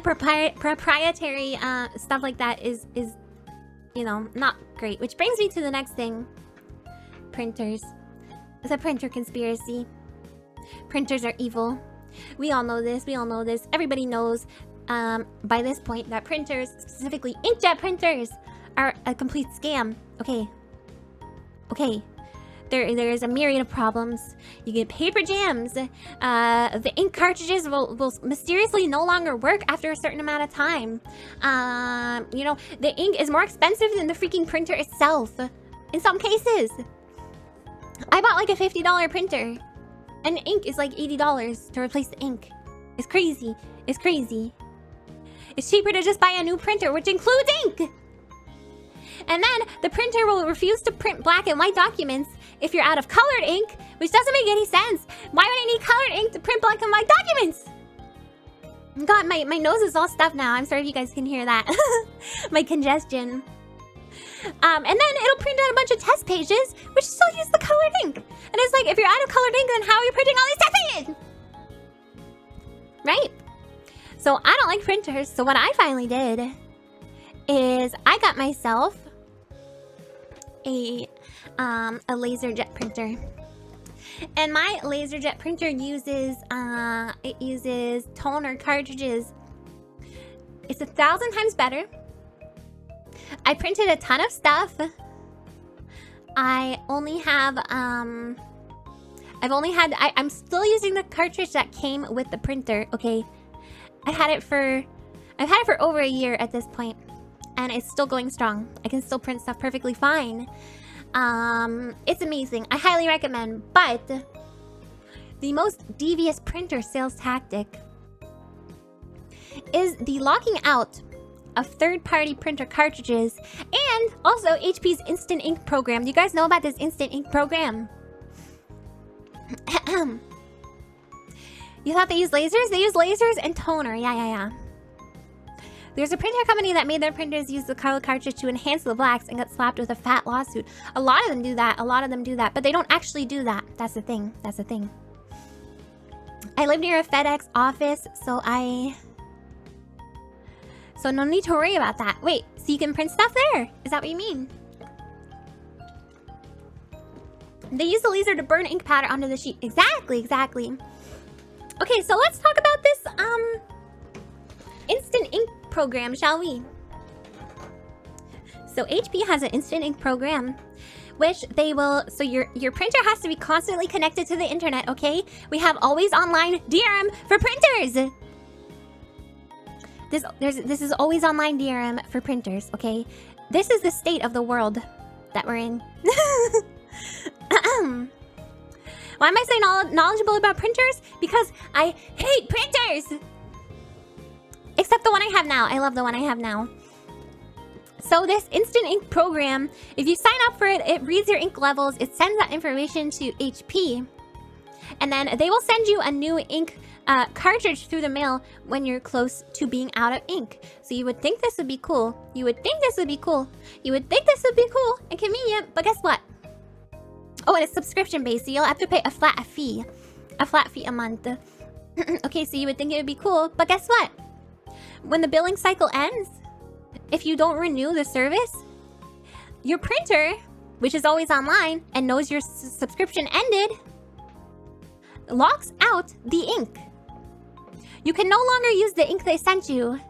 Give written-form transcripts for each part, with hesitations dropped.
like proprietary stuff like that is you know, not great. Which brings me to the next thing. Printers. It's a printer conspiracy. Printers are evil. We all know this. We all know this. Everybody knows by this point that printers, specifically inkjet printers, are a complete scam. Okay. Okay. There is a myriad of problems. You get paper jams. The ink cartridges will mysteriously no longer work after a certain amount of time. You know, the ink is more expensive than the freaking printer itself. In some cases. I bought like a $50 printer. And ink is like $80 to replace the ink. It's crazy. It's crazy. It's cheaper to just buy a new printer, which includes ink! And then the printer will refuse to print black and white documents if you're out of colored ink, which doesn't make any sense. Why would I need colored ink to print black and white documents? God, my nose is all stuffed now. I'm sorry if you guys can hear that. My congestion. And then it'll print out a bunch of test pages, which still use the colored ink. And it's like, if you're out of colored ink, then how are you printing all these test pages? Right? So I don't like printers. So what I finally did is I got myself a laser jet printer. And my laser jet printer uses it uses toner cartridges. It's 1,000 times better. I printed a ton of stuff. I only have I'm still using the cartridge that came with the printer. Okay, I've had it for over a year at this point, and it's still going strong. I can still print stuff perfectly fine. It's amazing. I highly recommend. But the most devious printer sales tactic is the locking out of third-party printer cartridges and also HP's Instant Ink program. Do you guys know about this Instant Ink program? You thought they use lasers? They use lasers and toner. Yeah. There's a printer company that made their printers use the color cartridge to enhance the blacks and got slapped with a fat lawsuit. A lot of them do that. But they don't actually do that. That's the thing. I live near a FedEx office, so no need to worry about that. Wait, so you can print stuff there? Is that what you mean? They use the laser to burn ink powder onto the sheet. Exactly. Okay, so let's talk about this Instant Ink program, shall we? So HP has an Instant Ink program, which they will. So your printer has to be constantly connected to the internet. Okay, we have always online DRM for printers. This is always online DRM for printers. Okay, this is the state of the world that we're in. Why am I so knowledgeable about printers? Because I hate printers! Except the one I have now. I love the one I have now. So this Instant Ink program, if you sign up for it, it reads your ink levels. It sends that information to HP. And then they will send you a new ink cartridge through the mail when you're close to being out of ink. So you would think this would be cool. You would think this would be cool and convenient. But guess what? Oh, and it's subscription based, so you'll have to pay a flat fee a month. Okay, so you would think it would be cool, but guess what? When the billing cycle ends, if you don't renew the service, your printer, which is always online and knows your subscription ended, locks out the ink. You can no longer use the ink they sent you.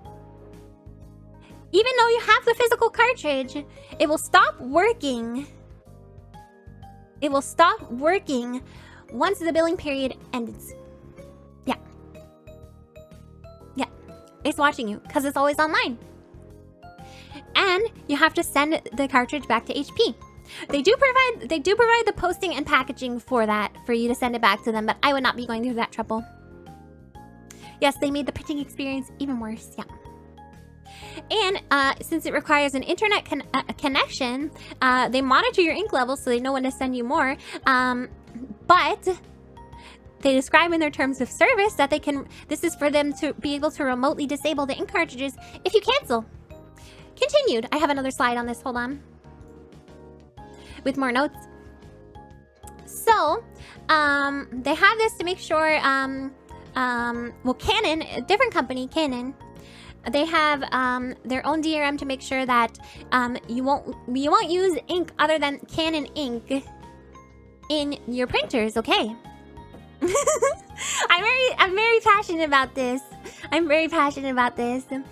Even though you have the physical cartridge, it will stop working. It will stop working once the billing period ends. Yeah. It's watching you because it's always online. And you have to send the cartridge back to HP. They do provide the posting and packaging for that, for you to send it back to them, but I would not be going through that trouble. Yes, they made the printing experience even worse. Yeah. And since it requires an internet connection, they monitor your ink levels so they know when to send you more. But they describe in their terms of service that this is for them to be able to remotely disable the ink cartridges if you cancel. Continued. I have another slide on this. Hold on. With more notes. So, they have this to make sure, well, Canon, a different company, Canon, They have their own DRM to make sure that you won't use ink other than Canon ink in your printers. Okay. I'm very passionate about this. I'm very passionate about this. So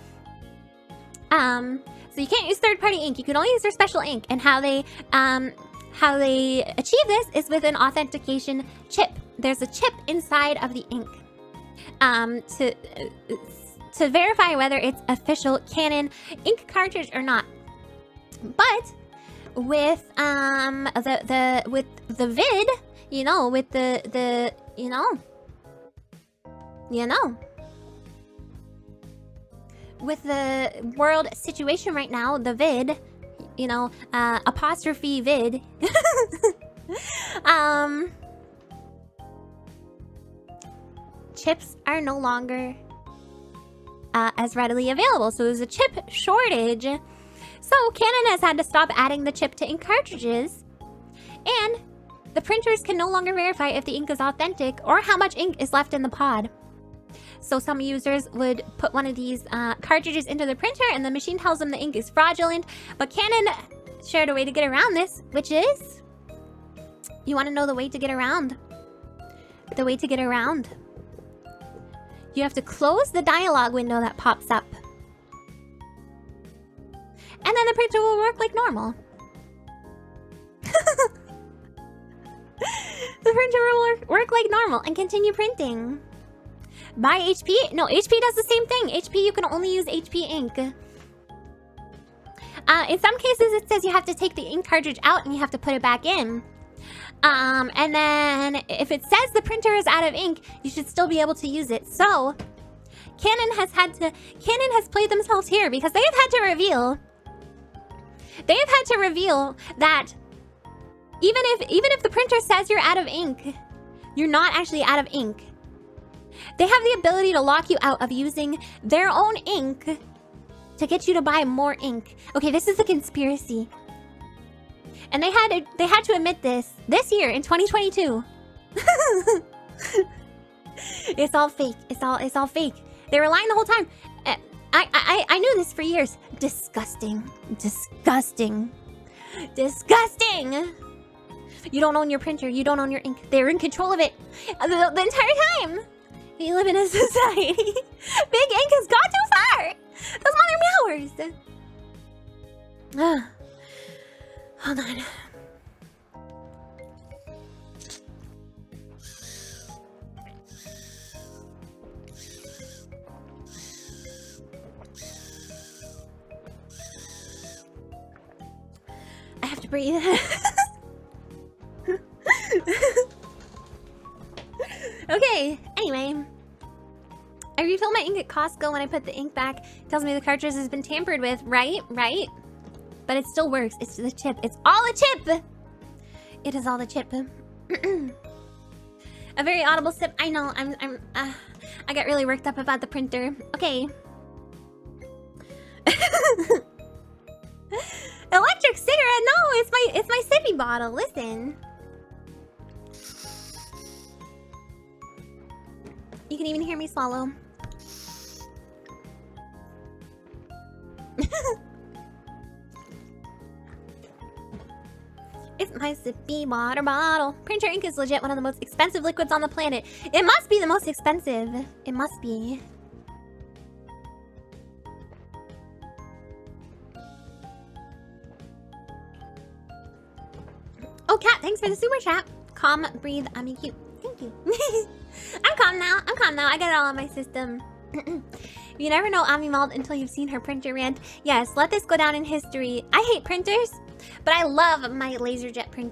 you can't use third-party ink. You can only use their special ink. And how they achieve this is with an authentication chip. There's a chip inside of the ink to verify whether it's official Canon ink cartridge or not. But with the vid, with the with the world situation right now, the vid, apostrophe vid, chips are no longer as readily available. So there's a chip shortage. So Canon has had to stop adding the chip to ink cartridges, and the printers can no longer verify if the ink is authentic or how much ink is left in the pod. So some users would put one of these cartridges into the printer and the machine tells them the ink is fraudulent. But Canon shared a way to get around this, which is... You want to know the way to get around? The way to get around. You have to close the dialog window that pops up. And then the printer will work like normal. The printer will work like normal and continue printing. Buy HP? No, HP does the same thing. HP, you can only use HP ink. In some cases, it says you have to take the ink cartridge out and you have to put it back in. And then if it says the printer is out of ink, you should still be able to use it. So Canon has played themselves here because they have had to reveal that even if the printer says you're out of ink, you're not actually out of ink. They have the ability to lock you out of using their own ink to get you to buy more ink. Okay, this is a conspiracy. And they had to admit this year in 2022. It's all fake. It's all fake. They were lying the whole time. I knew this for years. Disgusting. Disgusting. Disgusting. You don't own your printer. You don't own your ink. They're in control of it the entire time. We live in a society. Big ink has gone too far. Those mother meowers. Hold on. I have to breathe. Okay, anyway. I refill my ink at Costco when I put the ink back. It tells me the cartridge has been tampered with. Right? But it still works. It's the chip. It's all a chip! It is all the chip. A very audible sip. I know. I got really worked up about the printer. Okay. Electric cigarette? No, it's my sippy bottle. Listen. You can even hear me swallow. It's my sippy water bottle. Printer ink is legit one of the most expensive liquids on the planet. It must be the most expensive. It must be. Oh, Cat, thanks for the super chat. Calm, breathe, I'm cute. Thank you. I'm calm now. I got it all on my system. You never know Amiya until you've seen her printer rant. Yes, let this go down in history. I hate printers, but I love my LaserJet printer.